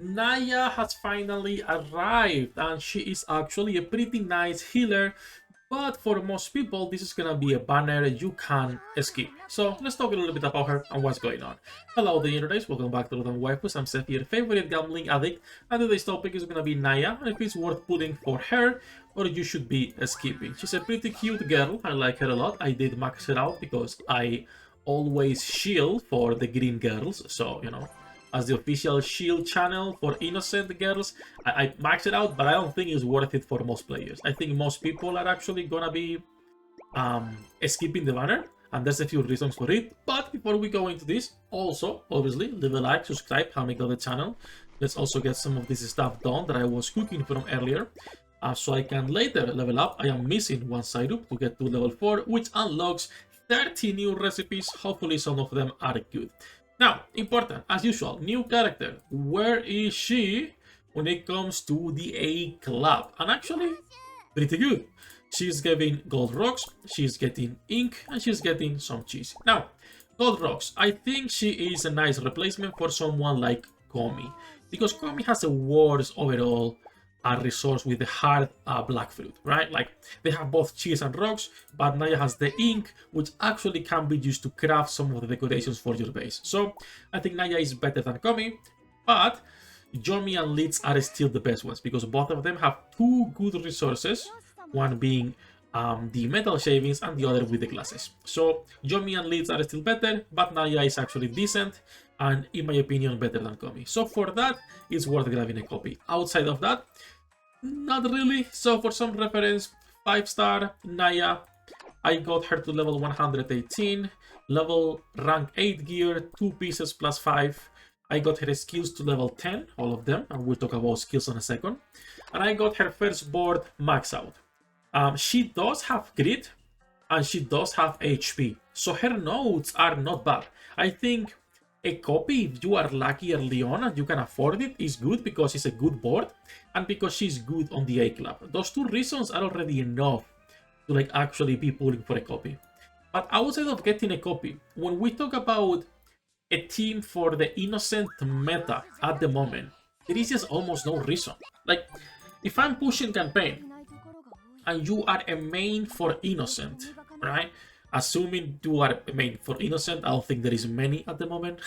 Naia has finally arrived, and she is actually a pretty nice healer, but for most people this is gonna be a banner you can skip. So let's talk a little bit about her and what's going on. Hello the internet, welcome back to Waifus. I'm Sefhi, your favorite gambling addict, and today's topic is gonna be Naia, and if it's worth putting for her or you should be skipping. She's a pretty cute girl, I like her a lot. I did max her out because I always shield for the green girls, so you know, as the official shield channel for innocent girls, I maxed it out, but I don't think it's worth it for most players. I think most people are actually gonna be skipping the banner, and there's a few reasons for it. But before we go into this, also obviously leave a like, subscribe, help me grow the channel. Let's also get some of this stuff done that I was cooking from earlier, so I can later level up. I am missing one side up to get to level 4, which unlocks 30 new recipes. Hopefully some of them are good. Now, important, as usual, new character. Where is she when it comes to the A club? And actually, pretty good. She's getting gold rocks, she's getting ink, and she's getting some cheese. Now, gold rocks. I think she is a nice replacement for someone like Komi, because Komi has a worse overall resource with the hard black fruit, right? Like, they have both cheese and rocks, but Naia has the ink, which actually can be used to craft some of the decorations for your base. So I think Naia is better than Komi, but Yomi and Leeds are still the best ones because both of them have two good resources, one being the metal shavings and the other with the glasses. So Yomi and Leeds are still better, but Naia is actually decent and in my opinion better than Komi. So for that, it's worth grabbing a copy. Outside of that, not really. So for some reference, 5-star Naia, I got her to level 118, level rank 8 gear, 2 pieces plus 5. I got her skills to level 10, all of them, and we'll talk about skills in a second. And I got her first board max out. She does have grit, and she does have HP, so her nodes are not bad. I think a copy, if you are lucky early on and you can afford it, is good because it's a good board and because she's good on the A club. Those two reasons are already enough to like actually be pulling for a copy. But outside of getting a copy, when we talk about a team for the innocent meta at the moment, there is just almost no reason. Like, if I'm pushing campaign and you are a main for innocent, right? Assuming you are a main for innocent, I don't think there is many at the moment.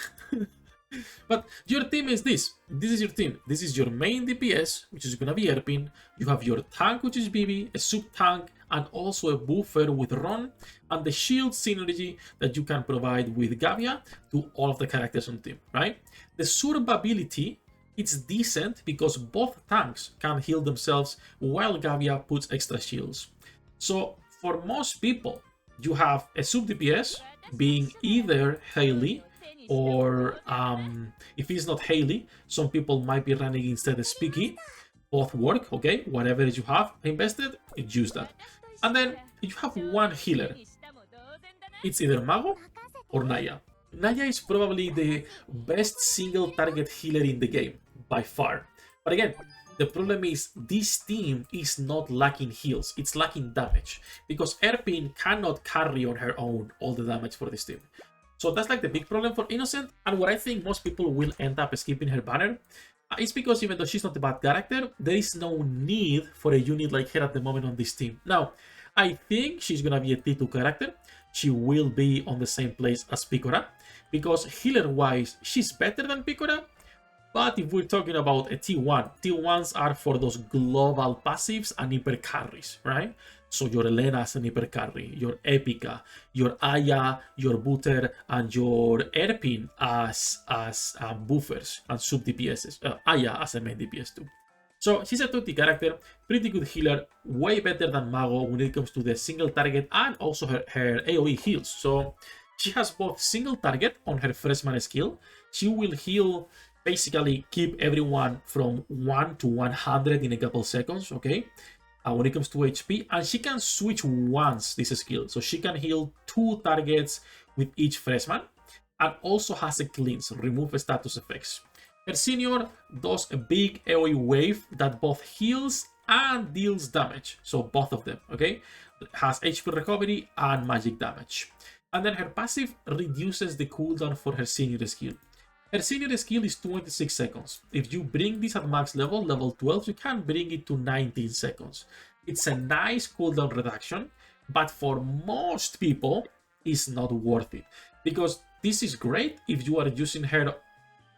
But your team is this. This is your team. This is your main DPS, which is gonna be Erpin. You have your tank, which is Bibi, a sub tank, and also a buffer with Ron, and the shield synergy that you can provide with Gavia to all of the characters on the team, right? The survivability, it's decent because both tanks can heal themselves while Gavia puts extra shields. So for most people, you have a sub DPS being either Hailey or if it's not Hailey, some people might be running instead of Spiky. Both work, okay? Whatever you have invested, use that. And then you have one healer. It's either Mago or Naia. Naia is probably the best single target healer in the game, by far. But again, the problem is this team is not lacking heals, it's lacking damage. Because Erpin cannot carry on her own all the damage for this team. So that's like the big problem for Innocent, and what I think most people will end up skipping her banner is because even though she's not a bad character, there is no need for a unit like her at the moment on this team. Now, I think she's gonna be a T2 character. She will be on the same place as Picora, because healer-wise, she's better than Picora. But if we're talking about a T1, T1s are for those global passives and hyper carries, right? So your Elena as an hyper carry, your Epica, your Aya, your Butter, and your Erpin as buffers and sub DPSs. Aya as a main DPS too. So she's a 20 character, pretty good healer, way better than Mago when it comes to the single target and also her AoE heals. So she has both single target on her freshman skill. She will heal, basically keep everyone from 1 to 100 in a couple seconds, okay? When it comes to HP, and she can switch once this skill, so she can heal 2 targets with each freshman, and also has a cleanse, remove status effects. Her senior does a big AoE wave that both heals and deals damage, so both of them, okay? Has HP recovery and magic damage. And then her passive reduces the cooldown for her senior skill. Her senior skill is 26 seconds. If you bring this at max level, level 12, you can bring it to 19 seconds. It's a nice cooldown reduction, but for most people, it's not worth it. Because this is great if you are using her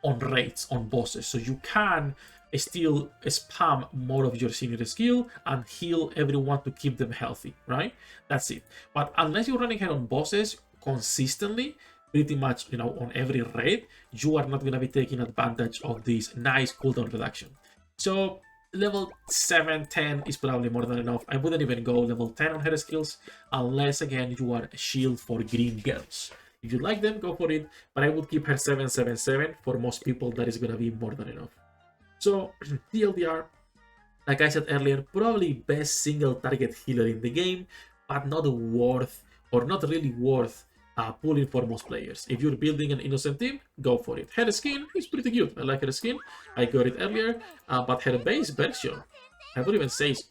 on raids, on bosses, so you can still spam more of your senior skill and heal everyone to keep them healthy, right? That's it. But unless you're running her on bosses consistently, pretty much, you know, on every raid, you are not going to be taking advantage of this nice cooldown reduction. So level 7, 10 is probably more than enough. I wouldn't even go level 10 on her skills, unless again you are a shield for green girls. If you like them, go for it, but I would keep her 777. For most people, that is going to be more than enough. So TLDR, like I said earlier, probably best single target healer in the game, but not worth, or not really worth, pulling for most players. If you're building an innocent team, go for it. Her skin is pretty cute. I like her skin. I got it earlier, but her base version, I would even say, is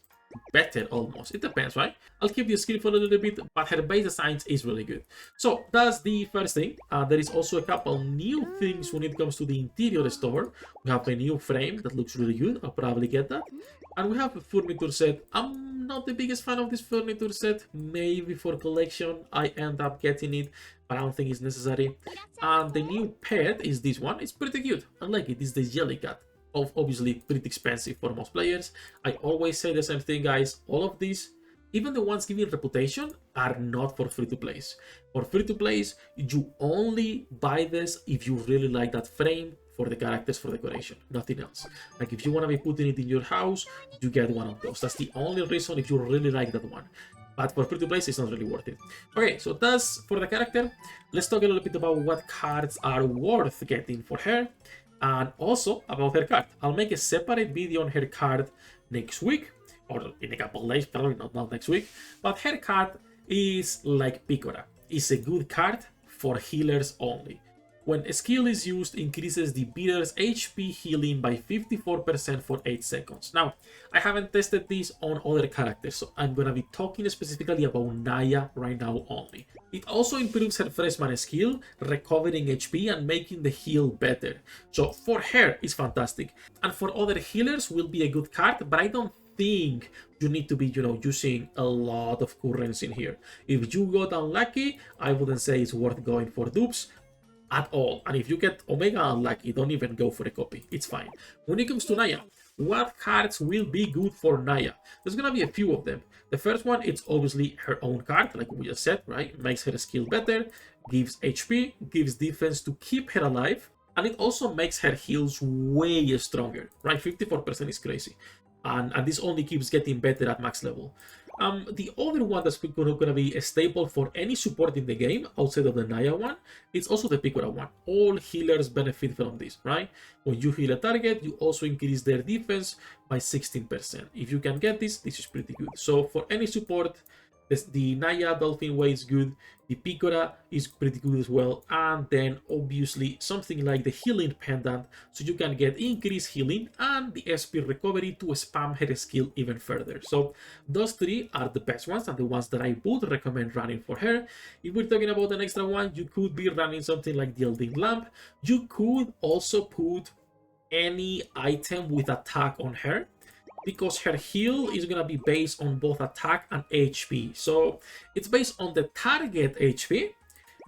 better almost. It depends, right? I'll keep the skin for a little bit, but her base design is really good. So that's the first thing. There is also a couple new things when it comes to the interior store. We have a new frame that looks really good. I'll probably get that. And we have a furniture set. I'm not the biggest fan of this furniture set. Maybe for collection I end up getting it, but I don't think it's necessary. And the new pet is this one. It's pretty cute. I like it. It's the jelly cat. Obviously pretty expensive for most players. I always say the same thing, guys. All of these, even the ones giving reputation, are not for free-to-plays. For free-to-plays, you only buy this if you really like that frame for the characters, for decoration, nothing else. Like if you want to be putting it in your house, you get one of those. That's the only reason, if you really like that one. But for free-to-plays, it's not really worth it. Okay, so that's for the character. Let's talk a little bit about what cards are worth getting for her, and also about her card. I'll make a separate video on her card next week, or in a couple of days, probably not next week. But her card is like Picora. It's a good card for healers only. When a skill is used, increases the beater's HP healing by 54% for 8 seconds. Now, I haven't tested this on other characters, so I'm gonna be talking specifically about Naia right now only. It also improves her freshman skill, recovering HP and making the heal better. So for her, it's fantastic. And for other healers, will be a good card, but I don't think you need to be, you know, using a lot of currency in here. If you got unlucky, I wouldn't say it's worth going for dupes at all. And if you get Omega unlucky, don't even go for a copy. It's fine. When it comes to Naia, what cards will be good for Naia? There's gonna be a few of them. The first one, it's obviously her own card, like we just said, right? Makes her skill better, gives HP, gives defense to keep her alive, and it also makes her heals way stronger, right? 54% is crazy. And this only keeps getting better at max level. The other one that's going to be a staple for any support in the game, outside of the Naia one, it's also the Picora one. All healers benefit from this, right? When you heal a target, you also increase their defense by 16%. If you can get this, this is pretty good. So for any support, the Naia Dolphin Way is good, the Picora is pretty good as well, and then obviously something like the Healing Pendant, so you can get increased healing and the SP recovery to spam her skill even further. So those three are the best ones and the ones that I would recommend running for her. If we're talking about an extra one, you could be running something like the Elding Lamp. You could also put any item with attack on her, because her heal is going to be based on both attack and HP. So it's based on the target HP,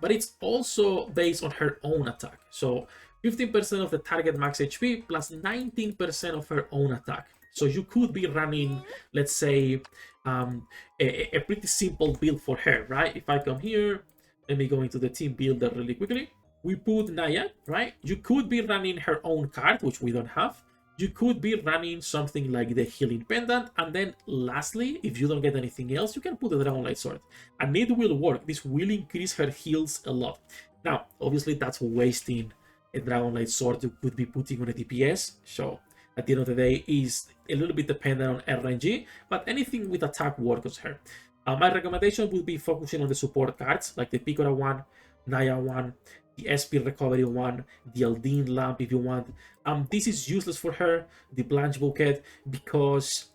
but it's also based on her own attack. So 15% of the target max HP plus 19% of her own attack. So you could be running, let's say, a pretty simple build for her, right? If I come here, let me go into the team builder really quickly. We put Naia, right? You could be running her own card, which we don't have. You could be running something like the Healing Pendant, and then lastly, if you don't get anything else, you can put a Dragonlight Sword. And it will work. This will increase her heals a lot. Now, obviously, that's wasting a Dragonlight Sword you could be putting on a DPS, so at the end of the day, is a little bit dependent on RNG, but anything with attack works on her. My recommendation would be focusing on the support cards, like the Picora one, Naia one, the SP recovery one, the Aldine lamp if you want. This is useless for her, the Blanche Bouquet, because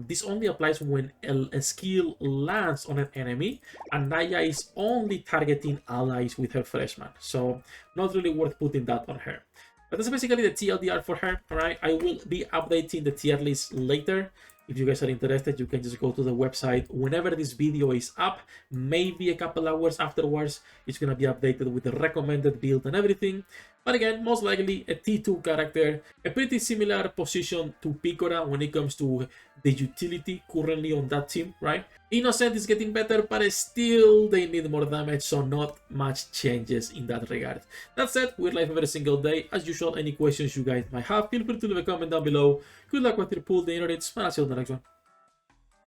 this only applies when a skill lands on an enemy, and Naia is only targeting allies with her freshman, so not really worth putting that on her. But that's basically the TLDR for her, alright? I will be updating the tier list later. If you guys are interested, you can just go to the website whenever this video is up, maybe a couple hours afterwards. It's gonna be updated with the recommended build and everything. But again, most likely a T2 character, a pretty similar position to Picora when it comes to the utility currently on that team, right? Innocent is getting better, but still they need more damage, so not much changes in that regard. That said, we're live every single day. As usual, any questions you guys might have, feel free to leave a comment down below. Good luck with your pool, the units, and I'll see you on the next one.